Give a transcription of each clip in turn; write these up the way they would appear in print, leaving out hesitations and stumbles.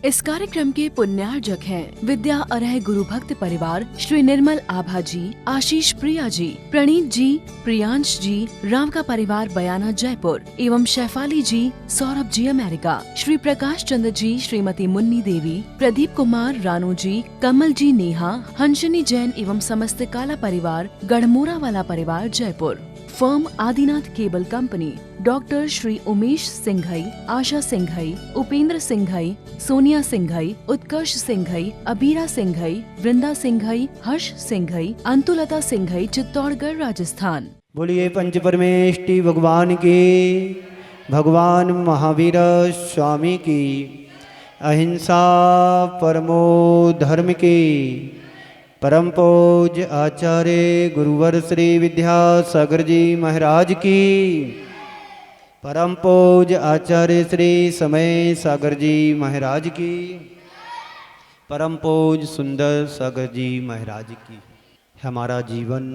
इस कार्यक्रम के पुण्यार्जक हैं विद्या अरह गुरु भक्त परिवार श्री निर्मल आभा जी, आशीष प्रिया जी, प्रणीत जी, प्रियांश जी, राम का परिवार बयाना जयपुर एवं शैफाली जी, सौरभ जी अमेरिका, श्री प्रकाश चंद्र जी, श्रीमती मुन्नी देवी, प्रदीप कुमार रानू जी, कमल जी नेहा, हंसनी जैन एवं समस्त काला परिवार गढ़मोरा वाला परिवार Jaipur. Firm Adinath cable company, doctor Shri Umesh Singhai, Asha Singhai, Upendra Singhai, Sonia Singhai, Utkarsh Singhai, Abira Singhai, Vrinda Singhai, Harsh Singhai, Antulata Singhai, Chittorgarh Rajasthan. बोलिए पंच परमेष्टि भगवान की, भगवान महावीर स्वामी की, अहिंसा परमो धर्म की, परम पूज्य आचार्य गुरुवर श्री विद्यासागर जी महाराज की, परम पूज्य आचार्य श्री समय सागर जी महाराज की, परम पूज्य सुंदर सागर जी महाराज की। हमारा जीवन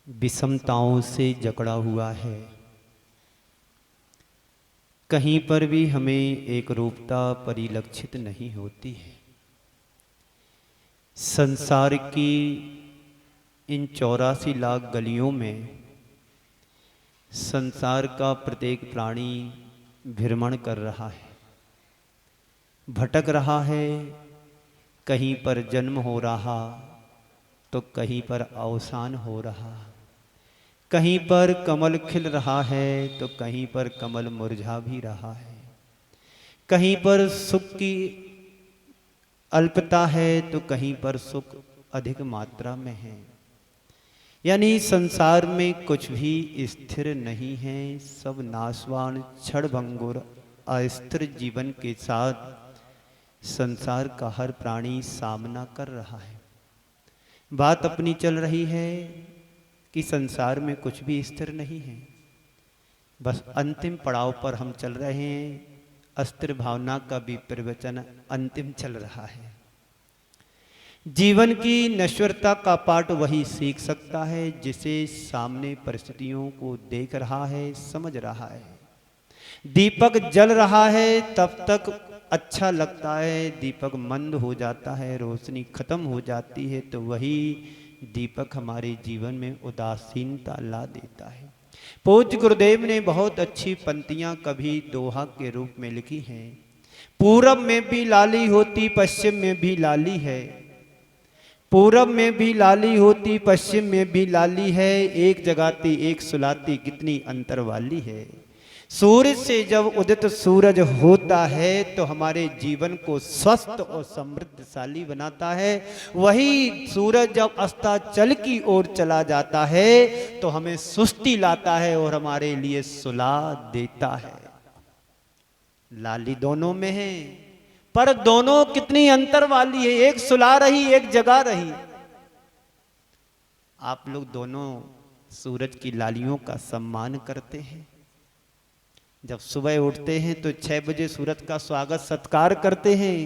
विषमताओं से जकड़ा हुआ है। कहीं पर भी हमें एक रूपता परिलक्षित नहीं होती है। संसार की इन 84 लाख गलियों में संसार का प्रत्येक प्राणी भ्रमण कर रहा है, भटक रहा है। कहीं पर जन्म हो रहा तो कहीं पर अवसान हो रहा, कहीं पर कमल खिल रहा है तो कहीं पर कमल मुरझा भी रहा है, कहीं पर सुख की अल्पता है तो कहीं पर सुख अधिक मात्रा में है। यानी संसार में कुछ भी स्थिर नहीं है। सब नाशवान क्षणभंगुर अस्थिर जीवन के साथ संसार का हर प्राणी सामना कर रहा है। बात अपनी चल रही है कि संसार में कुछ भी स्थिर नहीं है। बस अंतिम पड़ाव पर हम चल रहे हैं। अस्थिर भावना का भी प्रवचन अंतिम चल रहा है। जीवन की नश्वरता का पाठ वही सीख सकता है जिसे सामने परिस्थितियों को देख रहा है, समझ रहा है। दीपक जल रहा है तब तक अच्छा लगता है, दीपक मंद हो जाता है, रोशनी खत्म हो जाती है तो वही दीपक हमारे जीवन में उदासीनता ला देता है। पूज्य गुरुदेव ने बहुत अच्छी पंक्तियां कभी दोहा के रूप में लिखी हैं। पूरब में भी लाली होती पश्चिम में भी लाली है, पूरब में भी लाली होती पश्चिम में भी लाली है, एक जगाती एक सुलाती कितनी अंतर वाली है। सूर्य से जब उदित सूरज होता है तो हमारे जीवन को स्वस्थ और समृद्धशाली बनाता है। वही सूरज जब अस्ताचल की ओर चला जाता है तो हमें सुस्ती लाता है और हमारे लिए सुला देता है। लाली दोनों में है पर दोनों कितनी अंतर वाली है। एक सुला रही एक जगा रही। आप लोग दोनों सूरज की लालियों का सम्मान करते हैं। जब सुबह उठते हैं तो 6 बजे सूरज का स्वागत सत्कार करते हैं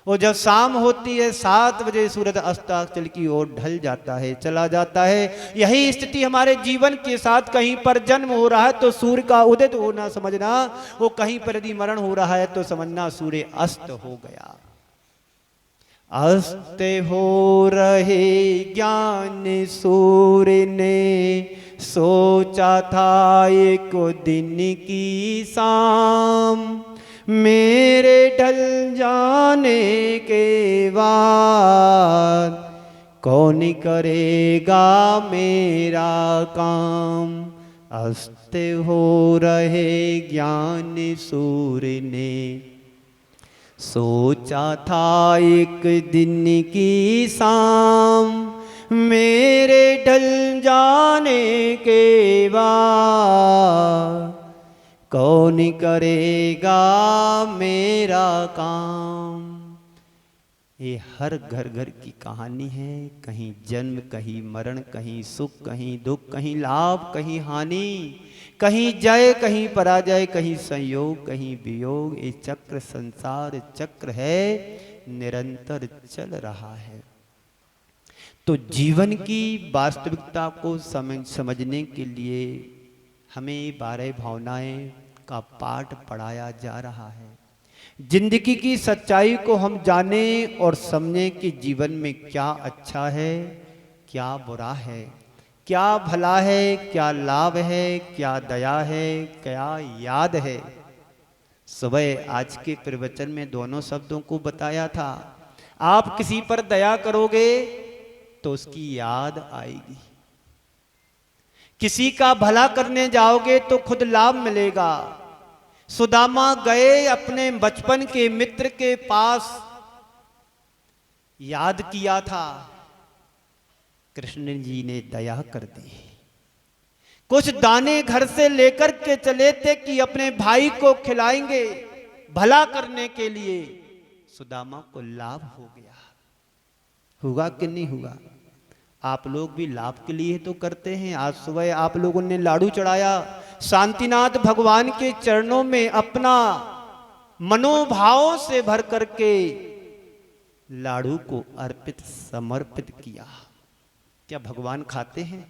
और जब शाम होती है 7 बजे सूरज अस्ताचल की ओर ढल जाता है, चला जाता है। यही स्थिति हमारे जीवन के साथ, कहीं पर जन्म हो रहा है तो सूर्य का उदित होना समझना, वो कहीं पर यदि मरण हो रहा है तो समझना सूर्य अस्त हो गया। अस्त हो रहे ज्ञान सूर्य ने सोचा था एक दिन की शाम, मेरे ढल जाने के बाद कौन करेगा मेरा काम। अस्त हो रहे ज्ञान सूर्य ने सोचा था एक दिन की शाम, मेरे ढल जाने के बाद कौन करेगा मेरा काम। ये हर घर घर की कहानी है। कहीं जन्म, कहीं मरण, कहीं सुख, कहीं दुख, कहीं लाभ, कहीं हानि, कहीं जय, कहीं पराजय, कहीं संयोग, कहीं वियोग। ये चक्र संसार चक्र है, निरंतर चल रहा है। तो जीवन की वास्तविकता को समझने के लिए हमें 12 भावनाएं का पाठ पढ़ाया जा रहा है। जिंदगी की सच्चाई को हम जाने और समझें कि जीवन में क्या अच्छा है, क्या बुरा है, क्या भला है, क्या लाभ है, क्या दया है, क्या याद है। सुबह आज के प्रवचन में दोनों शब्दों को बताया था। आप किसी पर दया करोगे तो उसकी याद आएगी, किसी का भला करने जाओगे तो खुद लाभ मिलेगा। सुदामा गए अपने बचपन के मित्र के पास, याद किया था, कृष्ण जी ने दया कर दी। कुछ दाने घर से लेकर के चले थे कि अपने भाई को खिलाएंगे भला करने के लिए। सुदामा को लाभ हो गया। हुआ कि नहीं हुआ? आप लोग भी लाभ के लिए तो करते हैं। आज सुबह आप लोगों ने लाडू चढ़ाया, शांतिनाथ भगवान के चरणों में अपना मनोभाव से भर करके लाडू को अर्पित समर्पित किया। क्या भगवान खाते हैं?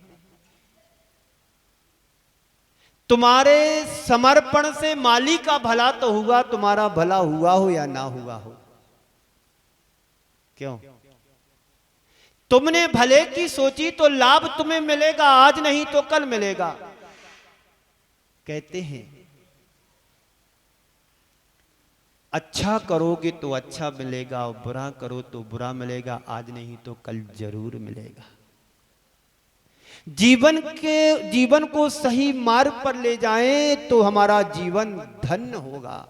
तुम्हारे समर्पण से माली का भला तो हुआ, तुम्हारा भला हुआ हो या ना हुआ हो। क्यों? तुमने भले की सोची तो लाभ तुम्हें मिलेगा, आज नहीं तो कल मिलेगा। कहते हैं अच्छा करोगे तो अच्छा मिलेगा और बुरा करो तो बुरा मिलेगा, आज नहीं तो कल जरूर मिलेगा। जीवन को सही मार्ग पर ले जाएं तो हमारा जीवन धन्य होगा।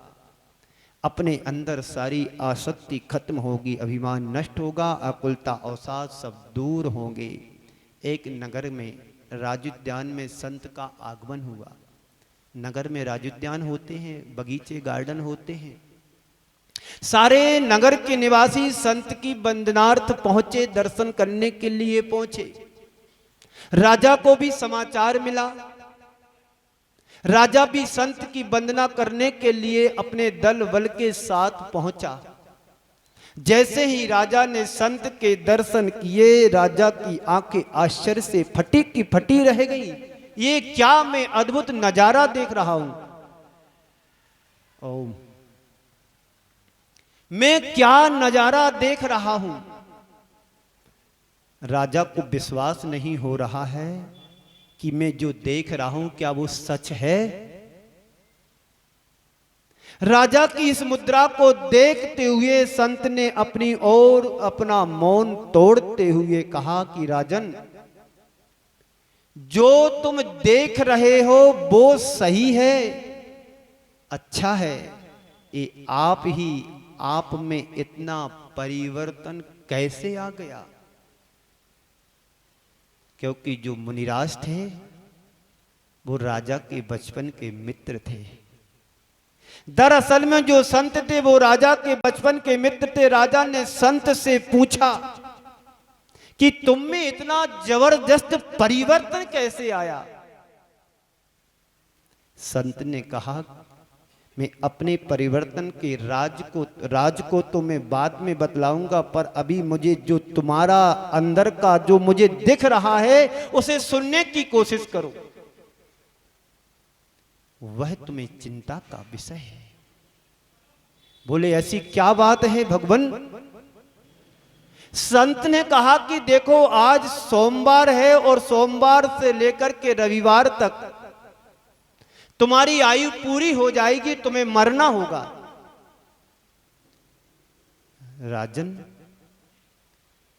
अपने अंदर सारी आसक्ति खत्म होगी, अभिमान नष्ट होगा, अकुलता अवसाद सब दूर होंगे। एक नगर में राजोद्यान में संत का आगमन हुआ। नगर में राजोद्यान होते हैं, बगीचे गार्डन होते हैं। सारे नगर के निवासी संत की वंदनार्थ पहुंचे, दर्शन करने के लिए पहुंचे। राजा को भी समाचार मिला। राजा भी संत की वंदना करने के लिए अपने दल बल के साथ पहुंचा। जैसे ही राजा ने संत के दर्शन किए, राजा की आंखें आश्चर्य से फटी की फटी रह गई। ये क्या मैं अद्भुत नजारा देख रहा हूं। ओम, मैं क्या नजारा देख रहा हूं। राजा को विश्वास नहीं हो रहा है कि मैं जो देख रहा हूं क्या वो सच है। राजा की इस मुद्रा को देखते हुए संत ने अपनी ओर अपना मौन तोड़ते हुए कहा कि राजन, जो तुम देख रहे हो वो सही है, अच्छा है। ये आप में इतना परिवर्तन कैसे आ गया? क्योंकि जो मुनिराज थे वो राजा के बचपन के मित्र थे। दरअसल में जो संत थे वो राजा के बचपन के मित्र थे। राजा ने संत से पूछा कि तुम में इतना जबरदस्त परिवर्तन कैसे आया। संत ने कहा, मैं अपने परिवर्तन के राज को तो मैं बाद में बतलाऊंगा, पर अभी मुझे जो तुम्हारा अंदर का जो मुझे दिख रहा है उसे सुनने की कोशिश करो। वह तुम्हें चिंता का विषय है। बोले ऐसी क्या बात है भगवान? संत ने कहा कि देखो, आज सोमवार है और सोमवार से लेकर के रविवार तक तुम्हारी आयु पूरी हो जाएगी, तुम्हें मरना होगा। राजन,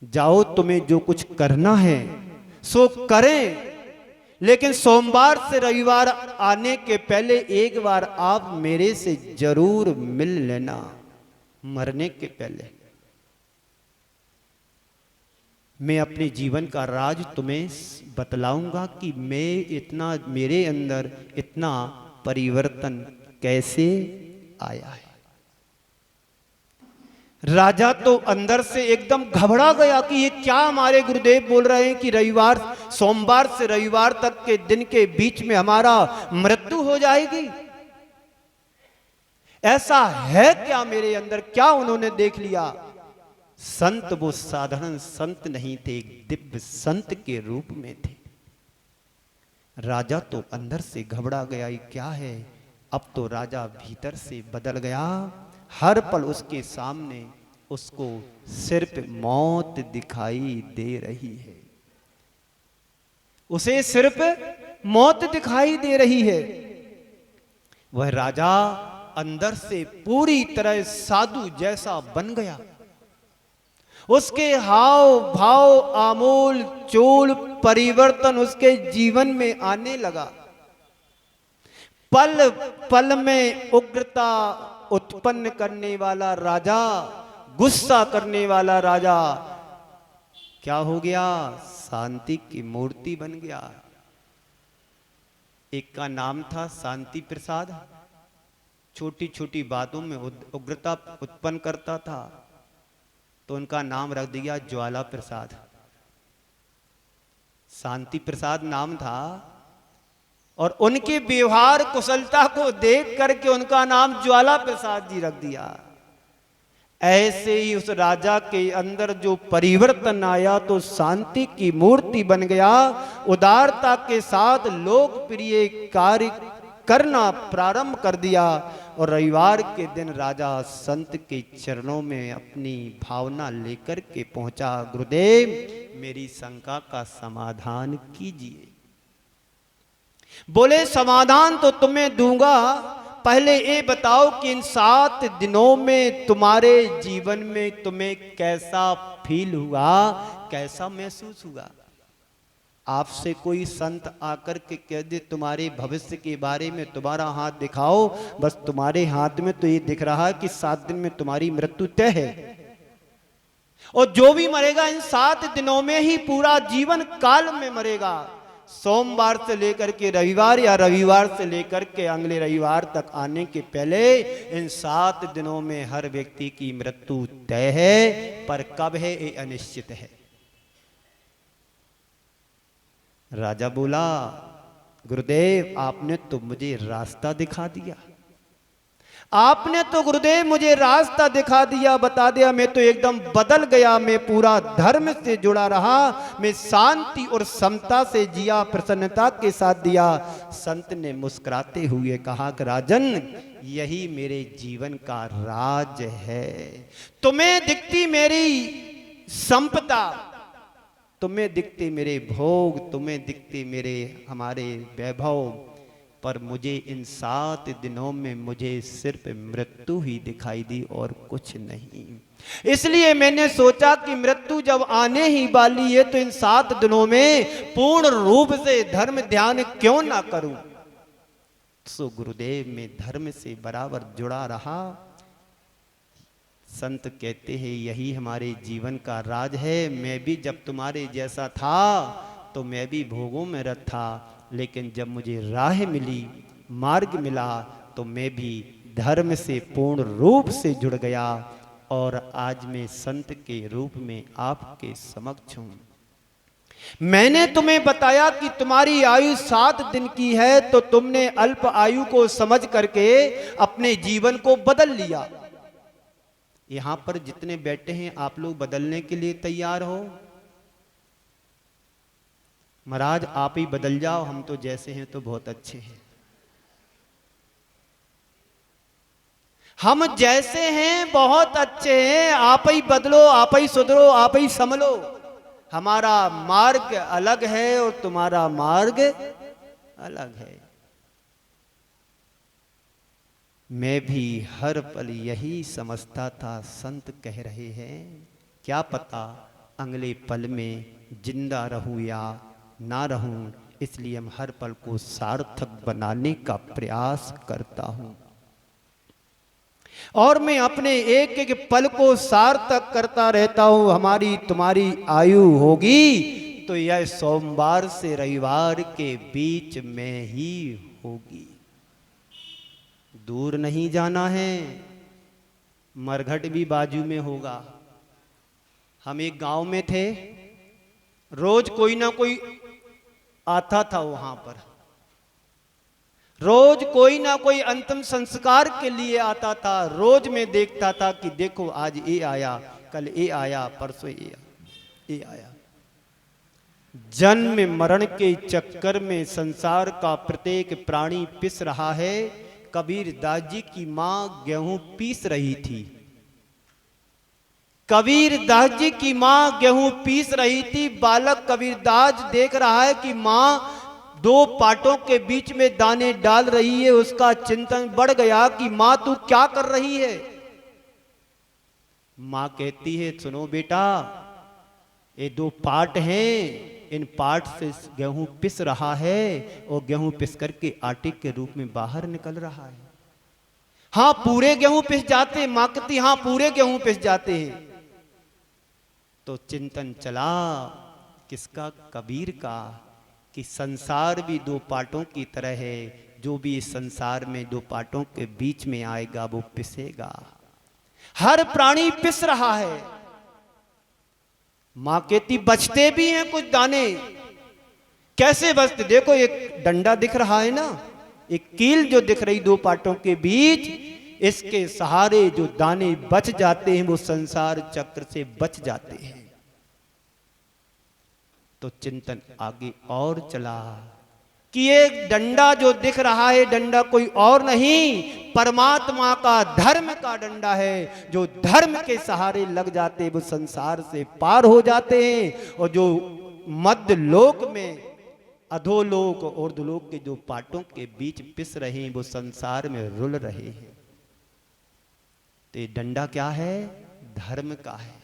जाओ, तुम्हें जो कुछ करना है सो करें, लेकिन सोमवार से रविवार आने के पहले एक बार आप मेरे से जरूर मिल लेना। मरने के पहले मैं अपने जीवन का राज तुम्हें बतलाऊंगा कि मेरे अंदर इतना परिवर्तन कैसे आया है। राजा तो अंदर से एकदम घबरा गया कि ये क्या हमारे गुरुदेव बोल रहे हैं कि सोमवार से रविवार तक के दिन के बीच में हमारा मृत्यु हो जाएगी। ऐसा है क्या मेरे अंदर? क्या उन्होंने देख लिया? संत वो साधारण संत नहीं थे, एक दिव्य संत के रूप में थे। राजा तो अंदर से घबरा गया, ये क्या है? अब तो राजा भीतर से बदल गया। हर पल उसके सामने उसको सिर्फ मौत दिखाई दे रही है, उसे सिर्फ मौत दिखाई दे रही है। वह राजा अंदर से पूरी तरह साधु जैसा बन गया। उसके हाव भाव आमूल चूल परिवर्तन उसके जीवन में आने लगा। पल पल में उग्रता उत्पन्न करने वाला राजा, गुस्सा करने वाला राजा क्या हो गया? शांति की मूर्ति बन गया। एक का नाम था शांति प्रसाद, छोटी छोटी बातों में उग्रता उत्पन्न करता था, तो उनका नाम रख दिया ज्वाला प्रसाद। शांति प्रसाद नाम था और उनके व्यवहार कुशलता को देख करके उनका नाम ज्वाला प्रसाद जी रख दिया। ऐसे ही उस राजा के अंदर जो परिवर्तन आया तो शांति की मूर्ति बन गया। उदारता के साथ लोकप्रिय कार्य करना प्रारंभ कर दिया और रविवार के दिन राजा संत के चरणों में अपनी भावना लेकर के पहुंचा, गुरुदेव मेरी शंका का समाधान कीजिए। बोले समाधान तो तुम्हें दूंगा, पहले ये बताओ कि इन 7 दिनों में तुम्हारे जीवन में तुम्हें कैसा फील हुआ, कैसा महसूस हुआ। आपसे कोई संत आकर के कह दे तुम्हारे भविष्य के बारे में, तुम्हारा हाथ दिखाओ, बस तुम्हारे हाथ में तो ये दिख रहा है कि 7 दिन में तुम्हारी मृत्यु तय है, और जो भी मरेगा इन 7 दिनों में ही पूरा जीवन काल में मरेगा। सोमवार से लेकर के रविवार या रविवार से लेकर के अगले रविवार तक आने के पहले इन 7 दिनों में हर व्यक्ति की मृत्यु तय है, पर कब है ये अनिश्चित है। राजा बोला, गुरुदेव आपने तो मुझे रास्ता दिखा दिया, आपने तो गुरुदेव मुझे रास्ता दिखा दिया, बता दिया, मैं तो एकदम बदल गया, मैं पूरा धर्म से जुड़ा रहा, मैं शांति और समता से जिया, प्रसन्नता के साथ दिया। संत ने मुस्कुराते हुए कहा कि राजन यही मेरे जीवन का राज है। तुम्हें दिखती मेरी संपदा, तुम्हें दिखते मेरे भोग, तुम्हें दिखते मेरे हमारे वैभव, पर मुझे इन 7 दिनों में मुझे सिर्फ मृत्यु ही दिखाई दी और कुछ नहीं। इसलिए मैंने सोचा कि मृत्यु जब आने ही वाली है तो इन 7 दिनों में पूर्ण रूप से धर्म ध्यान क्यों ना करूं। सो गुरुदेव में धर्म से बराबर जुड़ा रहा। संत कहते हैं यही हमारे जीवन का राज है। मैं भी जब तुम्हारे जैसा था तो मैं भी भोगों में रत था, लेकिन जब मुझे राह मिली, मार्ग मिला, तो मैं भी धर्म से पूर्ण रूप से जुड़ गया और आज मैं संत के रूप में आपके समक्ष हूं। मैंने तुम्हें बताया कि तुम्हारी आयु 7 दिन की है, तो तुमने अल्प आयु को समझ करके अपने जीवन को बदल लिया। यहां पर जितने बैठे हैं आप लोग बदलने के लिए तैयार हो? महाराज आप ही बदल जाओ, हम तो जैसे हैं तो बहुत अच्छे हैं। हम जैसे हैं बहुत अच्छे हैं, आप ही बदलो, आप ही सुधरो, आप ही संभलो। हमारा मार्ग अलग है और तुम्हारा मार्ग अलग है। मैं भी हर पल यही समझता था, संत कह रहे हैं, क्या पता अगले पल में जिंदा रहूं या ना रहूं, इसलिए हम हर पल को सार्थक बनाने का प्रयास करता हूं और मैं अपने एक एक पल को सार्थक करता रहता हूं। हमारी तुम्हारी आयु होगी तो यह सोमवार से रविवार के बीच में ही होगी, दूर नहीं जाना है। मरघट भी बाजू में होगा। हम एक गांव में थे, रोज कोई ना कोई आता था वहां पर, रोज कोई ना कोई अंतिम संस्कार के लिए आता था। रोज मैं देखता था कि देखो आज ये आया, कल ये आया, परसों ये आया। जन्म मरण के चक्कर में संसार का प्रत्येक प्राणी पिस रहा है। कबीरदास जी की मां गेहूं पीस रही थी। कबीरदास जी की मां गेहूं पीस रही थी। बालक कबीरदास देख रहा है कि मां दो पाटों के बीच में दाने डाल रही है। उसका चिंतन बढ़ गया कि मां तू क्या कर रही है। मां कहती है सुनो बेटा, ये दो पाट हैं, इन पाट से गेहूं पिस रहा है और गेहूं पिस करके आटे के रूप में बाहर निकल रहा है। हाँ पूरे गेहूं पिस जाते हैं। मां कहती हाँ पूरे गेहूं पिस जाते हैं। तो चिंतन चला किसका? कबीर का, कि संसार भी दो पाटों की तरह है। जो भी इस संसार में दो पाटों के बीच में आएगा वो पिसेगा। हर प्राणी पिस रहा है। मां कहती बचते भी हैं कुछ दाने। कैसे बचते? देखो एक डंडा दिख रहा है ना, एक कील जो दिख रही दो पाटों के बीच, इसके सहारे जो दाने बच जाते हैं वो संसार चक्र से बच जाते हैं। तो चिंतन आगे और चला कि एक डंडा जो दिख रहा है, डंडा कोई और नहीं परमात्मा का, धर्म का डंडा है। जो धर्म के सहारे लग जाते वो संसार से पार हो जाते हैं। और जो मध्य लोक में अधोलोक और ऊर्ध्वलोक के जो पाटों के बीच पिस रहे हैं वो संसार में रुल रहे हैं। तो ये डंडा क्या है? धर्म का है।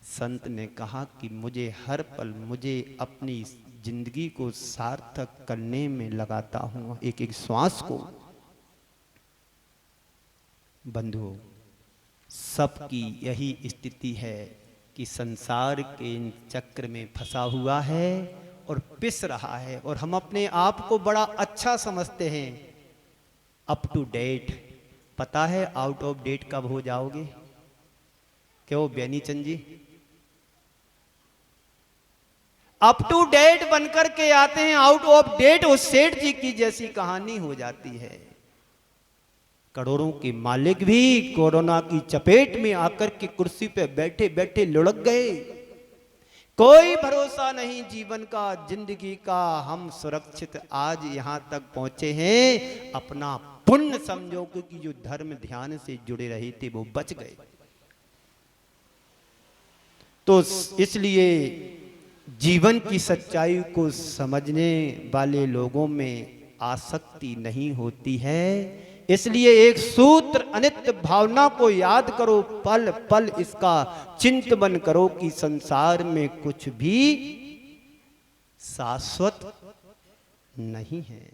संत ने कहा कि मुझे हर पल मुझे अपनी जिंदगी को सार्थक करने में लगाता हूं, एक एक श्वास को। बंधुओं, सबकी यही स्थिति है कि संसार के इन चक्र में फंसा हुआ है और पिस रहा है। और हम अपने आप को बड़ा अच्छा समझते हैं, अप टू डेट। पता है आउट ऑफ डेट कब हो जाओगे? क्यों बेनीचंद जी? अप टू डेट बनकर के आते हैं, आउट ऑफ डेट उस सेठ जी की जैसी कहानी हो जाती है। करोड़ों के मालिक भी कोरोना की चपेट में आकर के कुर्सी पे बैठे बैठे लुढ़क गए। कोई भरोसा नहीं जीवन का, जिंदगी का। हम सुरक्षित आज यहां तक पहुंचे हैं, अपना पुण्य समझो, क्योंकि जो धर्म ध्यान से जुड़े रहे थे वो बच गए। तो इसलिए जीवन की सच्चाई को समझने वाले लोगों में आसक्ति नहीं होती है। इसलिए एक सूत्र अनित्य भावना को याद करो, पल पल इसका चिंतन करो कि संसार में कुछ भी शाश्वत नहीं है।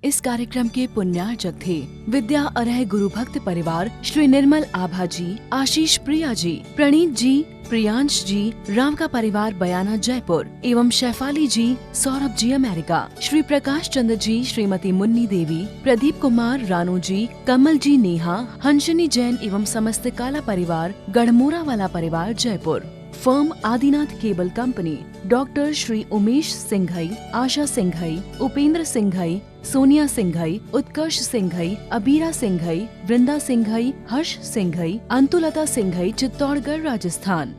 इस कार्यक्रम के पुण्यार्चक थे विद्या अरह गुरु भक्त परिवार श्री निर्मल आभा जी, आशीष प्रिया जी, प्रणीत जी, प्रियांश जी, राम का परिवार बयाना जयपुर एवं शैफाली जी, सौरभ जी अमेरिका, श्री प्रकाश चंद्र जी, श्रीमती मुन्नी देवी, प्रदीप कुमार, रानू जी, कमल जी, नेहा, हंसनी जैन एवं समस्त काला परिवार गढ़मोरा वाला परिवार Jaipur. Firm Adinath cable company, doctor Shri Umesh Singhai, Asha Singhai, Upendra Singhai, Sonia Singhai, Utkarsh Singhai, Abira Singhai, Vrinda Singhai, Harsh Singhai, Antulata Singhai, Chittorgarh Rajasthan.